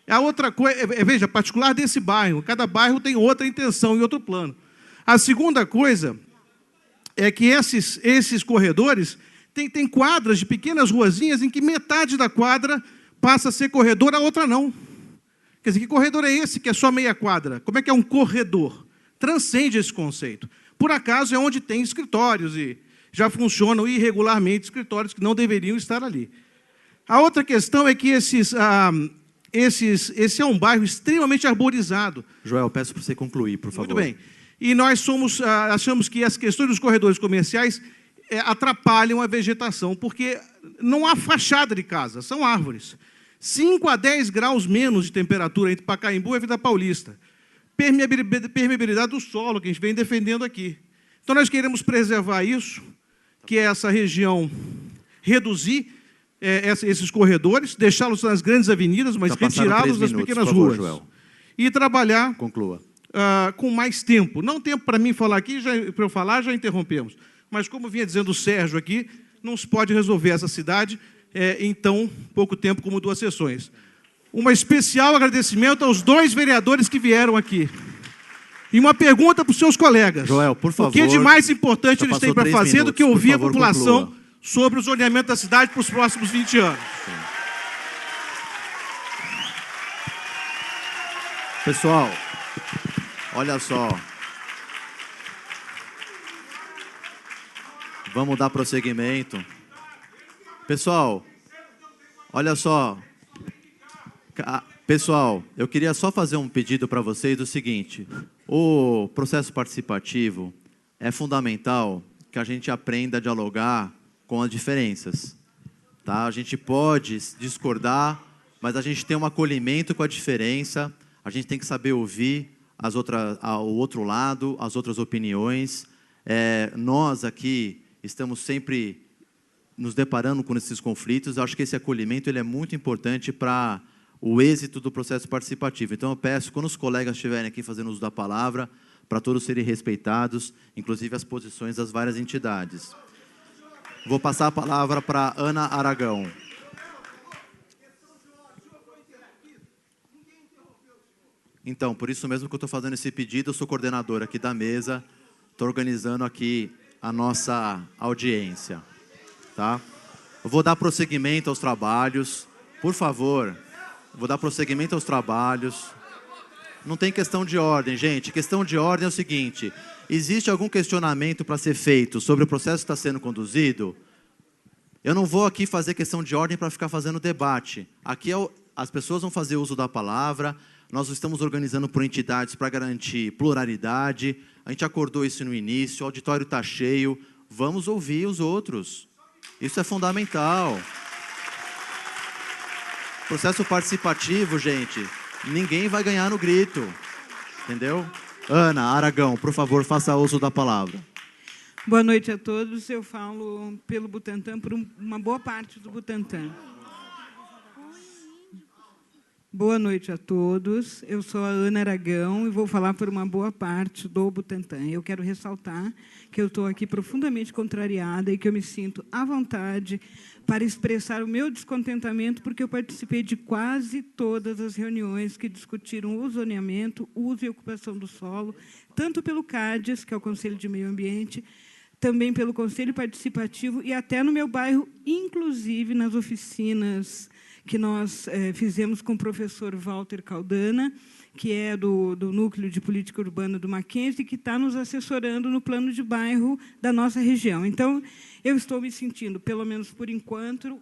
A outra coisa, veja, particular desse bairro, cada bairro tem outra intenção e outro plano. A segunda coisa é que esses corredores têm quadras de pequenas ruazinhas em que metade da quadra passa a ser corredor, a outra não. Quer dizer, que corredor é esse que é só meia quadra? Como é que é um corredor? Transcende esse conceito. Por acaso é onde tem escritórios e já funcionam irregularmente escritórios que não deveriam estar ali. A outra questão é que esse é um bairro extremamente arborizado. Joel, peço para você concluir, por favor. Muito bem. E nós achamos que as questões dos corredores comerciais atrapalham a vegetação, porque não há fachada de casa, são árvores. 5 a 10 graus menos de temperatura entre Pacaembu e a Vida Paulista. Permeabilidade do solo, que a gente vem defendendo aqui. Então, nós queremos preservar isso, que é essa região, reduzir esses corredores, deixá-los nas grandes avenidas, mas retirá-los das pequenas ruas. Joel. E trabalhar com mais tempo. Não tempo para mim falar aqui, para eu falar, já interrompemos. Mas, como vinha dizendo o Sérgio aqui, não se pode resolver essa cidade em tão pouco tempo como 2 sessões. Um especial agradecimento aos 2 vereadores que vieram aqui. E uma pergunta para os seus colegas. Joel, por favor. O que de mais importante eles têm para fazer do que ouvir a população conclua sobre o zoneamento da cidade para os próximos 20 anos? Sim. Pessoal, olha só. Vamos dar prosseguimento. Pessoal, olha só. Pessoal, eu queria só fazer um pedido para vocês do seguinte. O processo participativo é fundamental que a gente aprenda a dialogar com as diferenças. Tá? A gente pode discordar, mas a gente tem um acolhimento com a diferença, a gente tem que saber ouvir o outro lado, as outras opiniões. Nós aqui estamos sempre nos deparando com esses conflitos. Eu acho que esse acolhimento ele é muito importante para o êxito do processo participativo. Então, eu peço, quando os colegas estiverem aqui fazendo uso da palavra, para todos serem respeitados, inclusive as posições das várias entidades. Vou passar a palavra para Ana Aragão. Então, por isso mesmo que eu estou fazendo esse pedido, eu sou coordenador aqui da mesa, estou organizando aqui a nossa audiência. Tá? Eu vou dar prosseguimento aos trabalhos, por favor. Vou dar prosseguimento aos trabalhos. Não tem questão de ordem, gente. Questão de ordem é o seguinte. Existe algum questionamento para ser feito sobre o processo que está sendo conduzido? Eu não vou aqui fazer questão de ordem para ficar fazendo debate. Aqui as pessoas vão fazer uso da palavra. Nós estamos organizando por entidades para garantir pluralidade. A gente acordou isso no início. O auditório está cheio. Vamos ouvir os outros. Isso é fundamental. Processo participativo, gente, ninguém vai ganhar no grito, entendeu? Ana Aragão, por favor, faça uso da palavra. Boa noite a todos. Eu falo pelo Butantã, por uma boa parte do Butantã. Boa noite a todos. Eu sou a Ana Aragão e vou falar por uma boa parte do Butantã. Eu quero ressaltar que eu estou aqui profundamente contrariada e que eu me sinto à vontade para expressar o meu descontentamento, porque eu participei de quase todas as reuniões que discutiram o zoneamento, uso e ocupação do solo, tanto pelo CADES, que é o Conselho de Meio Ambiente, também pelo Conselho Participativo e até no meu bairro, inclusive nas oficinas que nós fizemos com o professor Walter Caldana, que é do Núcleo de Política Urbana do Mackenzie, que está nos assessorando no plano de bairro da nossa região. Então, eu estou me sentindo, pelo menos por enquanto,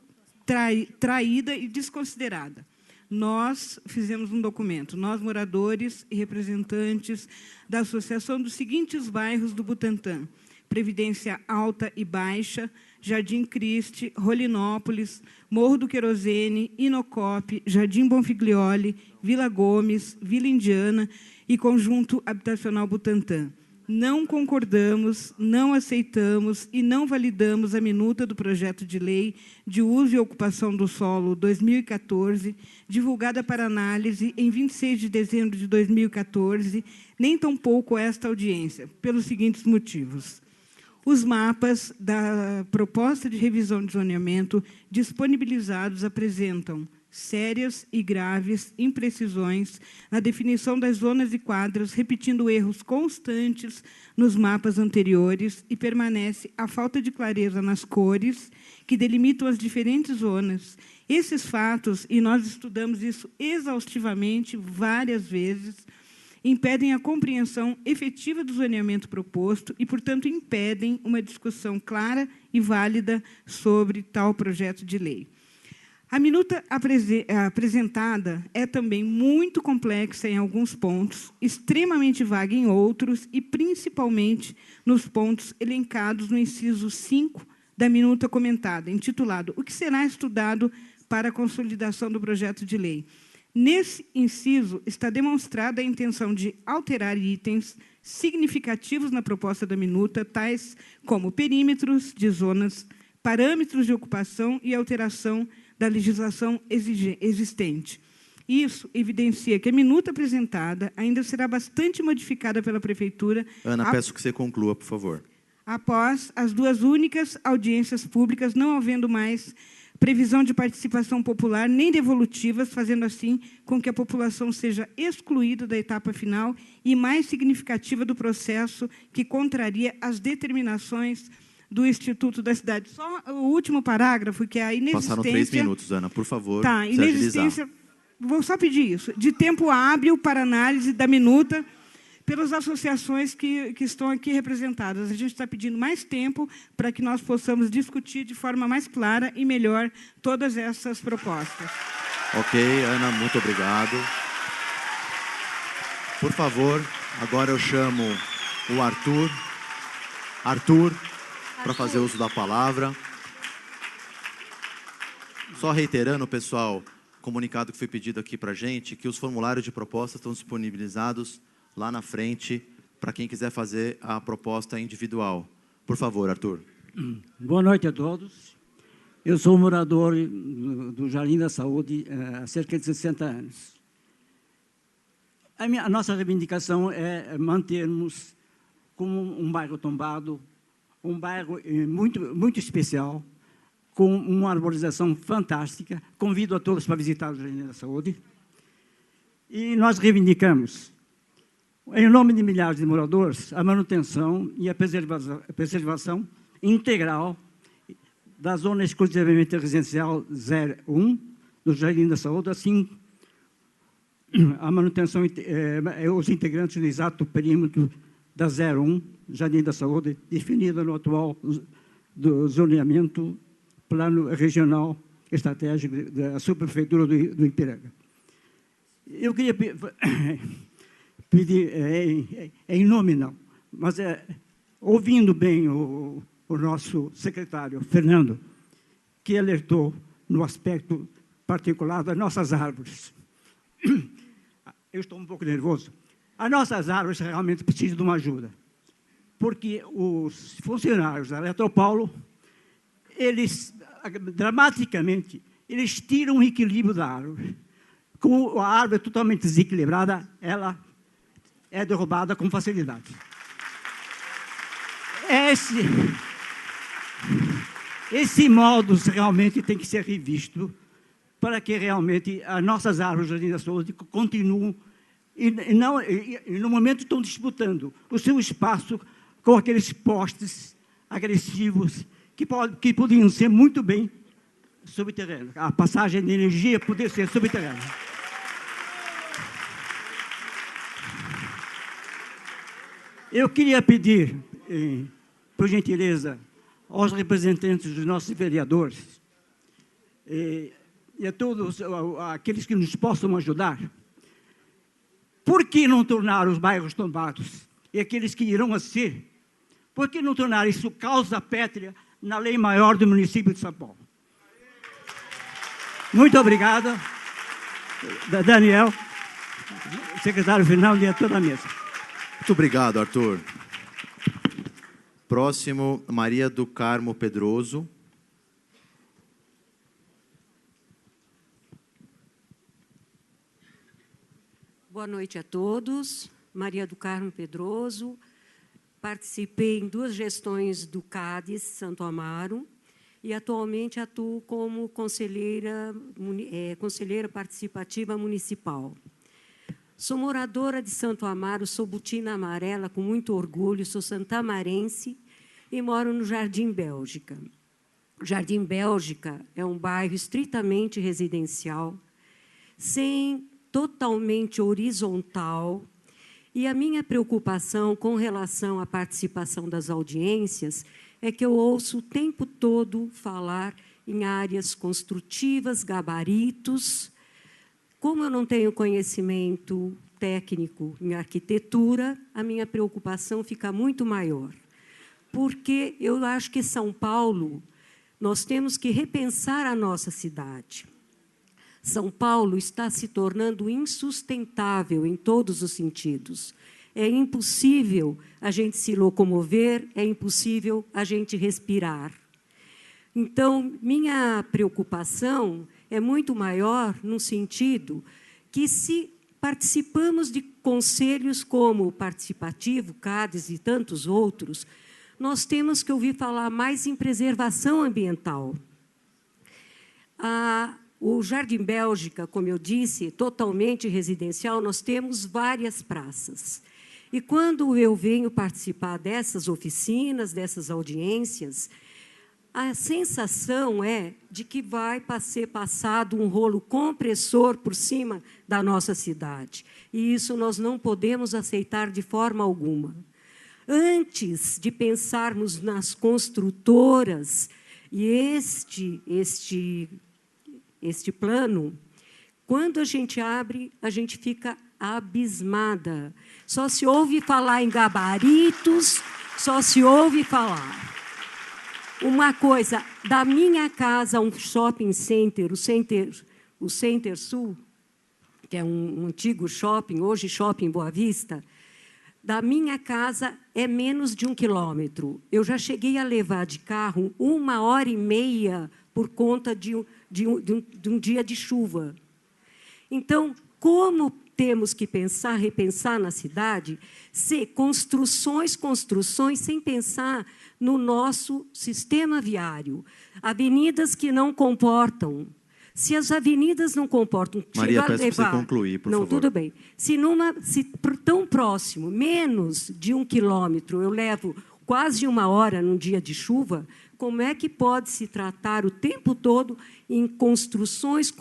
traída e desconsiderada. Nós fizemos um documento, nós, moradores e representantes da associação dos seguintes bairros do Butantã: Previdência Alta e Baixa, Jardim Cristi, Rolinópolis, Morro do Querosene, Inocope, Jardim Bonfiglioli, Vila Gomes, Vila Indiana e Conjunto Habitacional Butantã. Não concordamos, não aceitamos e não validamos a minuta do projeto de lei de uso e ocupação do solo 2014, divulgada para análise em 26 de dezembro de 2014, nem tampouco esta audiência, pelos seguintes motivos. Os mapas da proposta de revisão de zoneamento disponibilizados apresentam sérias e graves imprecisões na definição das zonas e quadras, repetindo erros constantes nos mapas anteriores, e permanece a falta de clareza nas cores que delimitam as diferentes zonas. Esses fatos, e nós estudamos isso exaustivamente várias vezes, impedem a compreensão efetiva do zoneamento proposto e, portanto, impedem uma discussão clara e válida sobre tal projeto de lei. A minuta apresentada é também muito complexa em alguns pontos, extremamente vaga em outros e, principalmente, nos pontos elencados no inciso 5 da minuta comentada, intitulado "O que será estudado para a consolidação do projeto de lei?". Nesse inciso está demonstrada a intenção de alterar itens significativos na proposta da minuta, tais como perímetros de zonas, parâmetros de ocupação e alteração da legislação existente. Isso evidencia que a minuta apresentada ainda será bastante modificada pela Prefeitura. Ana, peço que você conclua, por favor. Após as duas únicas audiências públicas, não havendo mais previsão de participação popular nem devolutivas, fazendo assim com que a população seja excluída da etapa final e mais significativa do processo, que contraria as determinações do Instituto da Cidade. Só o último parágrafo, que é a inexistência... Passaram 3 minutos, Ana, por favor. Tá, inexistência... Vou só pedir isso. De tempo hábil para análise da minuta pelas associações que estão aqui representadas. A gente está pedindo mais tempo para que nós possamos discutir de forma mais clara e melhor todas essas propostas. Ok, Ana, muito obrigado. Por favor, agora eu chamo o Arthur. Arthur, para fazer uso da palavra. Só reiterando, pessoal, comunicado que foi pedido aqui para a gente, que os formulários de proposta estão disponibilizados lá na frente, para quem quiser fazer a proposta individual. Por favor, Arthur. Boa noite a todos. Eu sou morador do Jardim da Saúde há cerca de 60 anos. A nossa reivindicação é mantermos como um bairro tombado, um bairro muito especial, com uma arborização fantástica. Convido a todos para visitar o Jardim da Saúde. E nós reivindicamos, em nome de milhares de moradores, a manutenção e a preservação integral da zona exclusivamente residencial 01 do Jardim da Saúde, assim a manutenção, os integrantes do exato perímetro da 01, Jardim da Saúde, definida no atual do zoneamento plano regional estratégico da subprefeitura do Ipiranga. Eu queria pedir, em nome não, mas ouvindo bem o nosso secretário, Fernando, que alertou no aspecto particular das nossas árvores. Eu estou um pouco nervoso. As nossas árvores realmente precisam de uma ajuda. porque os funcionários da Eletropaulo, eles, dramaticamente, eles tiram o equilíbrio da árvore. Como a árvore é totalmente desequilibrada, ela é derrubada com facilidade. Esse modus realmente tem que ser revisto para que realmente as nossas árvores da saúde continuem e no momento estão disputando o seu espaço com aqueles postes agressivos que podiam ser muito bem subterrâneos. A passagem de energia poderia ser subterrânea. Eu queria pedir, por gentileza, aos representantes dos nossos vereadores e a todos aqueles que nos possam ajudar, por que não tornar os bairros tombados e aqueles que irão a ser, por que não tornar isso causa pétrea na lei maior do município de São Paulo? Muito obrigado, Daniel, secretário final e a toda a mesa. Muito obrigado, Arthur. Próximo, Maria do Carmo Pedroso. Boa noite a todos. Maria do Carmo Pedroso. Participei em 2 gestões do CADES Santo Amaro e atualmente atuo como conselheira participativa municipal. Sou moradora de Santo Amaro, sou botina amarela com muito orgulho, sou santamarense e moro no Jardim Bélgica. O Jardim Bélgica é um bairro estritamente residencial, totalmente horizontal, e a minha preocupação com relação à participação das audiências é que eu ouço o tempo todo falar em áreas construtivas, gabaritos. Como eu não tenho conhecimento técnico em arquitetura, a minha preocupação fica muito maior. Porque eu acho que São Paulo, nós temos que repensar a nossa cidade. São Paulo está se tornando insustentável em todos os sentidos. É impossível a gente se locomover, é impossível a gente respirar. Então, minha preocupação é muito maior no sentido que, se participamos de conselhos como o Participativo, CADES e tantos outros, nós temos que ouvir falar mais em preservação ambiental. O Jardim Bélgica, como eu disse, totalmente residencial, nós temos várias praças. E quando eu venho participar dessas oficinas, dessas audiências, a sensação é de que vai ser passado um rolo compressor por cima da nossa cidade. E isso nós não podemos aceitar de forma alguma. Antes de pensarmos nas construtoras e este plano, quando a gente abre, a gente fica abismada. Só se ouve falar em gabaritos, só se ouve falar. Uma coisa, da minha casa, um shopping center, o Center Sul, que é um antigo shopping, hoje Shopping Boa Vista, da minha casa é menos de 1 quilômetro. Eu já cheguei a levar de carro 1h30 por conta de um dia de chuva. Então, como temos que repensar na cidade, construções, sem pensar no nosso sistema viário. Avenidas que não comportam. Se as avenidas não comportam... Maria, peço para você concluir, por favor. Não, tudo bem. Se tão próximo, menos de 1 quilômetro, eu levo quase 1 hora num dia de chuva, como é que pode se tratar o tempo todo em construções,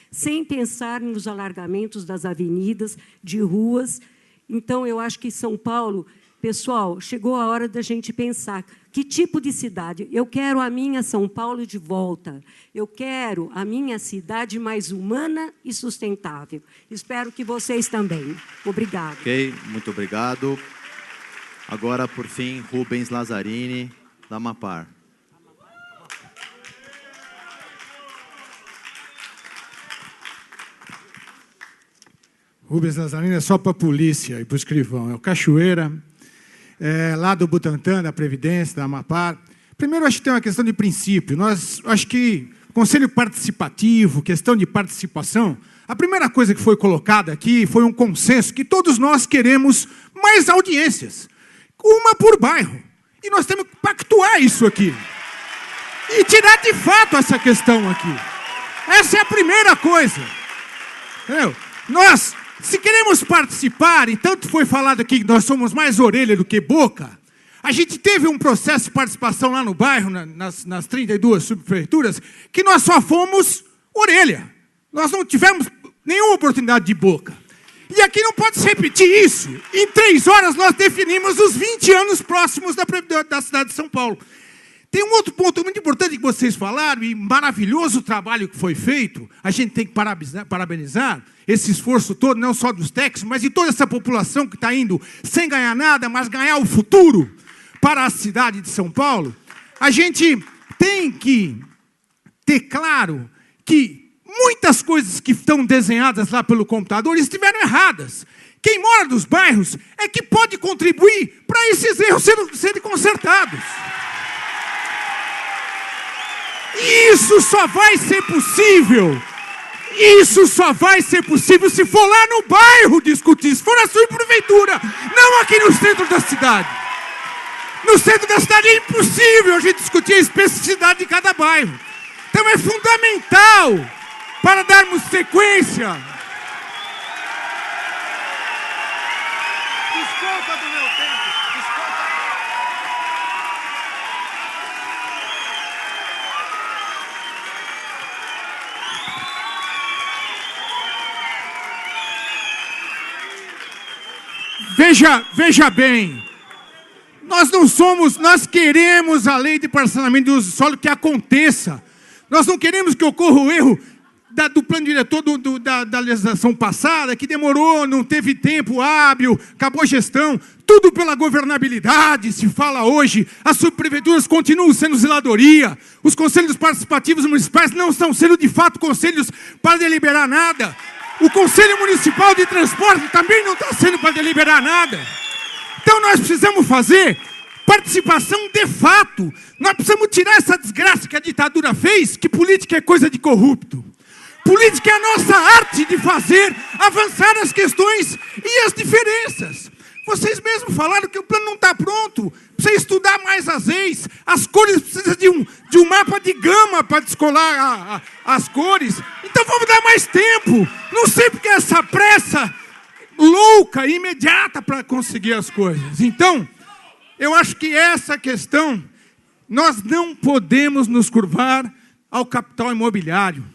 sem pensar nos alargamentos das avenidas, de ruas? Então, eu acho que São Paulo, pessoal, chegou a hora da gente pensar que tipo de cidade. Eu quero a minha São Paulo de volta. Eu quero a minha cidade mais humana e sustentável. Espero que vocês também. Obrigada. Ok, muito obrigado. Agora, por fim, Rubens Lazzarini, da Amapar. Rubens Lazzarini é só para a polícia e para o escrivão. É o Cachoeira. lá do Butantã, da Previdência, da Amapar. Primeiro, acho que tem uma questão de princípio. Acho que conselho participativo, questão de participação, a primeira coisa que foi colocada aqui foi um consenso que todos nós queremos mais audiências, uma por bairro. E nós temos que pactuar isso aqui. E tirar de fato essa questão aqui. Essa é a primeira coisa. Entendeu? Nós, se queremos participar, e tanto foi falado aqui que nós somos mais orelha do que boca, a gente teve um processo de participação lá no bairro, nas 32 subprefeituras, que nós só fomos orelha. Nós não tivemos nenhuma oportunidade de boca. E aqui não pode se repetir isso. Em 3 horas nós definimos os 20 anos próximos da cidade de São Paulo. Tem um outro ponto muito importante que vocês falaram, e maravilhoso trabalho que foi feito. A gente tem que parabenizar esse esforço todo, não só dos técnicos, mas de toda essa população que está indo sem ganhar nada, mas ganhar o futuro para a cidade de São Paulo. A gente tem que ter claro que muitas coisas que estão desenhadas lá pelo computador estiveram erradas. Quem mora nos bairros é que pode contribuir para esses erros serem consertados. Isso só vai ser possível. Isso só vai ser possível se for lá no bairro discutir, se for na sua prefeitura, não aqui no centro da cidade. No centro da cidade é impossível a gente discutir a especificidade de cada bairro. Então é fundamental para darmos sequência. Desculpa do meu tempo. Veja bem. Nós queremos a lei de parcelamento de uso de solo que aconteça. Nós não queremos que ocorra o erro do plano diretor da legislação passada, que demorou, não teve tempo hábil, acabou a gestão, tudo pela governabilidade, se fala hoje. As subprefeituras continuam sendo zeladoria, os conselhos participativos municipais não estão sendo de fato conselhos para deliberar nada. O Conselho Municipal de Transporte também não está sendo para deliberar nada. Então nós precisamos fazer participação de fato. Nós precisamos tirar essa desgraça que a ditadura fez, que política é coisa de corrupto. Política é a nossa arte de fazer avançar as questões e as diferenças. Vocês mesmos falaram que o plano não está pronto. Precisa estudar mais as leis. As cores precisam de um mapa de gama para descolar as cores. Então vamos dar mais tempo. Não sei porque essa pressa louca e imediata para conseguir as coisas. Então, eu acho que essa questão, nós não podemos nos curvar ao capital imobiliário.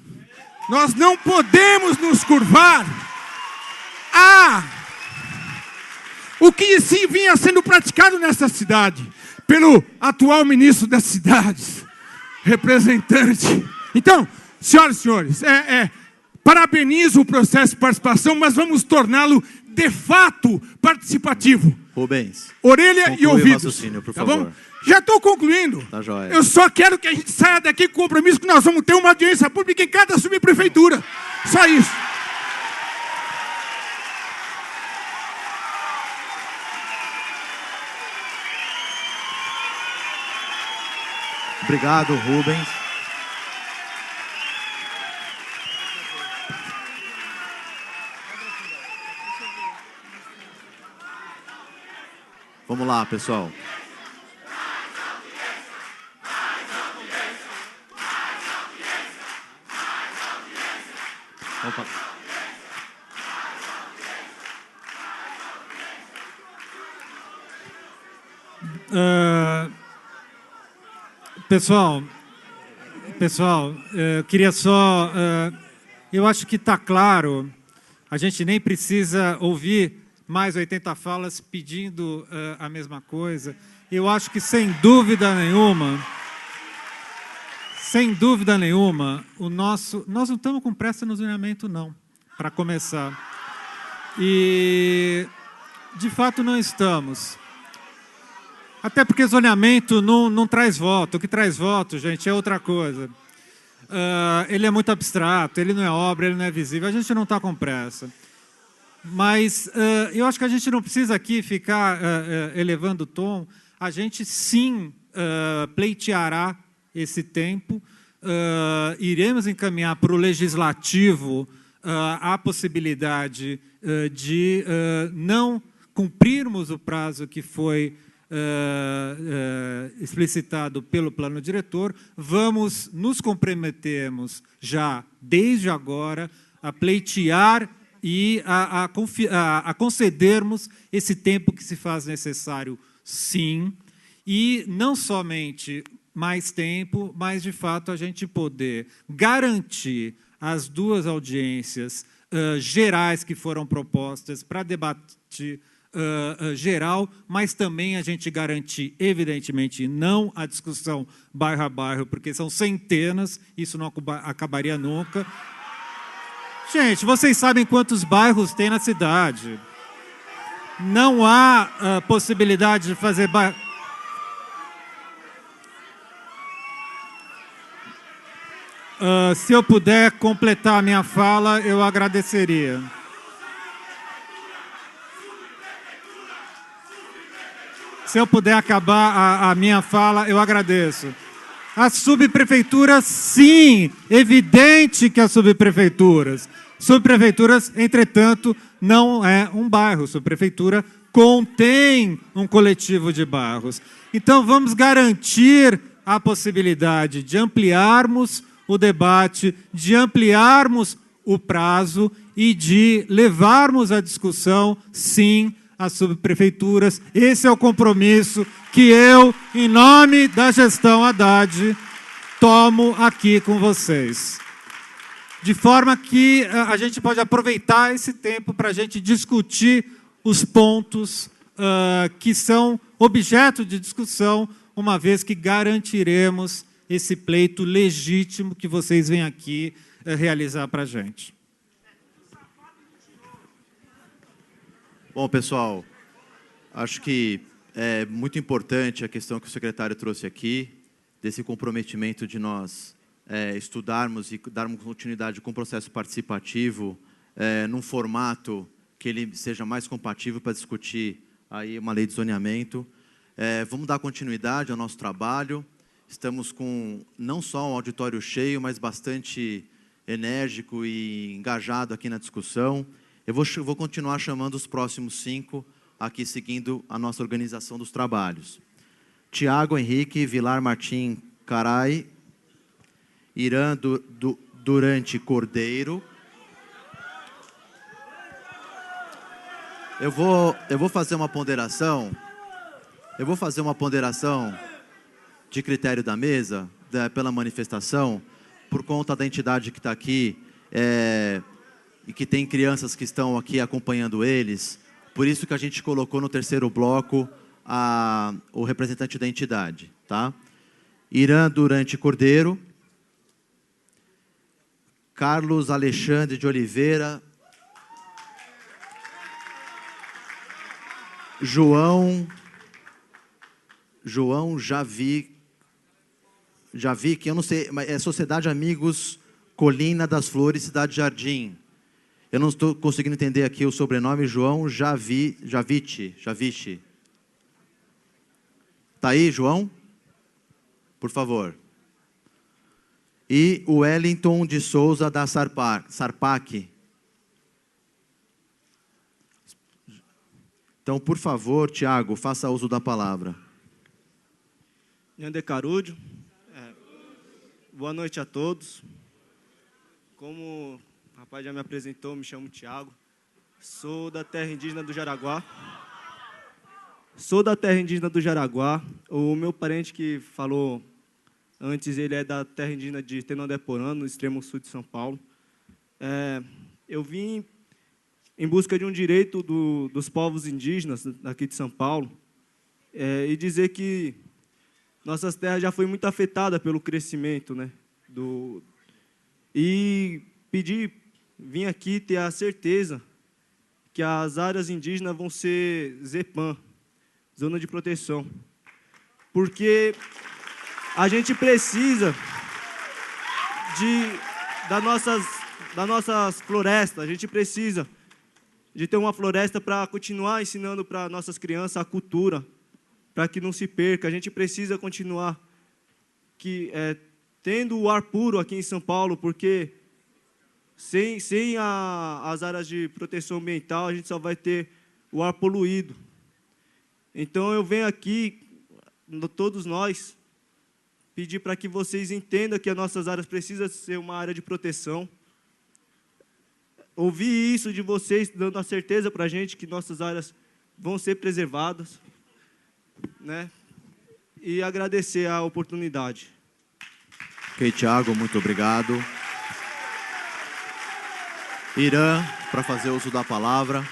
Nós não podemos nos curvar a o que sim vinha sendo praticado nessa cidade, pelo atual ministro das cidades, representante. Então, senhoras e senhores, parabenizo o processo de participação, mas vamos torná-lo de fato participativo. Rubens, orelha e ouvidos. O raciocínio, por tá favor. Bom? Já estou concluindo. Tá joia. Eu só quero que a gente saia daqui com o compromisso que nós vamos ter uma audiência pública em cada subprefeitura. Só isso. Obrigado, Rubens. Vamos lá, pessoal. Opa. Pessoal, eu queria só... eu acho que está claro, a gente nem precisa ouvir mais 80 falas pedindo a mesma coisa. Eu acho que, sem dúvida nenhuma, nós não estamos com pressa no zoneamento, não, para começar. E, de fato, não estamos. Até porque zoneamento não traz voto. O que traz voto, gente, é outra coisa. Ele é muito abstrato, ele não é obra, ele não é visível. A gente não está com pressa. Mas eu acho que a gente não precisa aqui ficar elevando o tom. A gente, sim, pleiteará esse tempo. Iremos encaminhar para o Legislativo a possibilidade de não cumprirmos o prazo que foi explicitado pelo plano diretor. Vamos nos comprometermos já, desde agora, a pleitear e a concedermos esse tempo que se faz necessário, sim, e não somente mais tempo, mas, de fato, a gente poder garantir as duas audiências gerais que foram propostas para debate geral, mas também a gente garantir, evidentemente, não a discussão bairro a bairro, porque são centenas, isso não acabaria nunca. Gente, vocês sabem quantos bairros tem na cidade. Não há possibilidade de fazer bairro. Se eu puder completar a minha fala, eu agradeceria. Se eu puder acabar a minha fala, eu agradeço. As subprefeituras, sim, evidente que as subprefeituras. Subprefeituras, entretanto, não é um bairro. Subprefeitura contém um coletivo de bairros. Então, vamos garantir a possibilidade de ampliarmos o debate, de ampliarmos o prazo e de levarmos a discussão, sim, às subprefeituras. Esse é o compromisso que eu, em nome da gestão Haddad, tomo aqui com vocês. De forma que a gente pode aproveitar esse tempo para a gente discutir os pontos que são objeto de discussão, uma vez que garantiremos esse pleito legítimo que vocês vêm aqui realizar para a gente. Bom, pessoal, acho que é muito importante a questão que o secretário trouxe aqui, desse comprometimento de nós estudarmos e darmos continuidade com o processo participativo num formato que ele seja mais compatível para discutir aí uma lei de zoneamento. Vamos dar continuidade ao nosso trabalho. Estamos com não só um auditório cheio, mas bastante enérgico e engajado aqui na discussão. Eu vou continuar chamando os próximos 5 aqui, seguindo a nossa organização dos trabalhos. Tiago Henrique Vilar Martim Carai, Irã Durante Cordeiro. Eu vou fazer uma ponderação. Eu vou fazer uma ponderação de critério da mesa, pela manifestação, por conta da entidade que está aqui, e que tem crianças que estão aqui acompanhando eles. Por isso que a gente colocou no terceiro bloco o representante da entidade. Tá? Irã Durante Cordeiro, Carlos Alexandre de Oliveira, João Javi, que eu não sei, mas é Sociedade Amigos Colina das Flores, Cidade Jardim. Eu não estou conseguindo entender aqui o sobrenome. João Javite. Está aí, João? Por favor. E o Wellington de Souza da Sarpac. Então, por favor, Tiago, faça uso da palavra. Nhandê Carúdio. Boa noite a todos. Como o rapaz já me apresentou, me chamo Tiago. Sou da terra indígena do Jaraguá. O meu parente que falou antes, ele é da terra indígena de Tenondeporã, no extremo sul de São Paulo. Eu vim em busca de um direito dos povos indígenas daqui de São Paulo, e dizer que nossas terras já foi muito afetada pelo crescimento, né? E vim aqui ter a certeza que as áreas indígenas vão ser ZEPAM, Zona de Proteção, porque a gente precisa das nossas florestas, a gente precisa de ter uma floresta para continuar ensinando para nossas crianças a cultura, para que não se perca. A gente precisa continuar tendo o ar puro aqui em São Paulo, porque sem as áreas de proteção ambiental, a gente só vai ter o ar poluído. Então, eu venho aqui, todos nós, pedir para que vocês entendam que as nossas áreas precisam ser uma área de proteção. Ouvir isso de vocês, dando a certeza para a gente que nossas áreas vão ser preservadas, né? E agradecer a oportunidade. Ok, Tiago, muito obrigado. Irã, para fazer uso da palavra.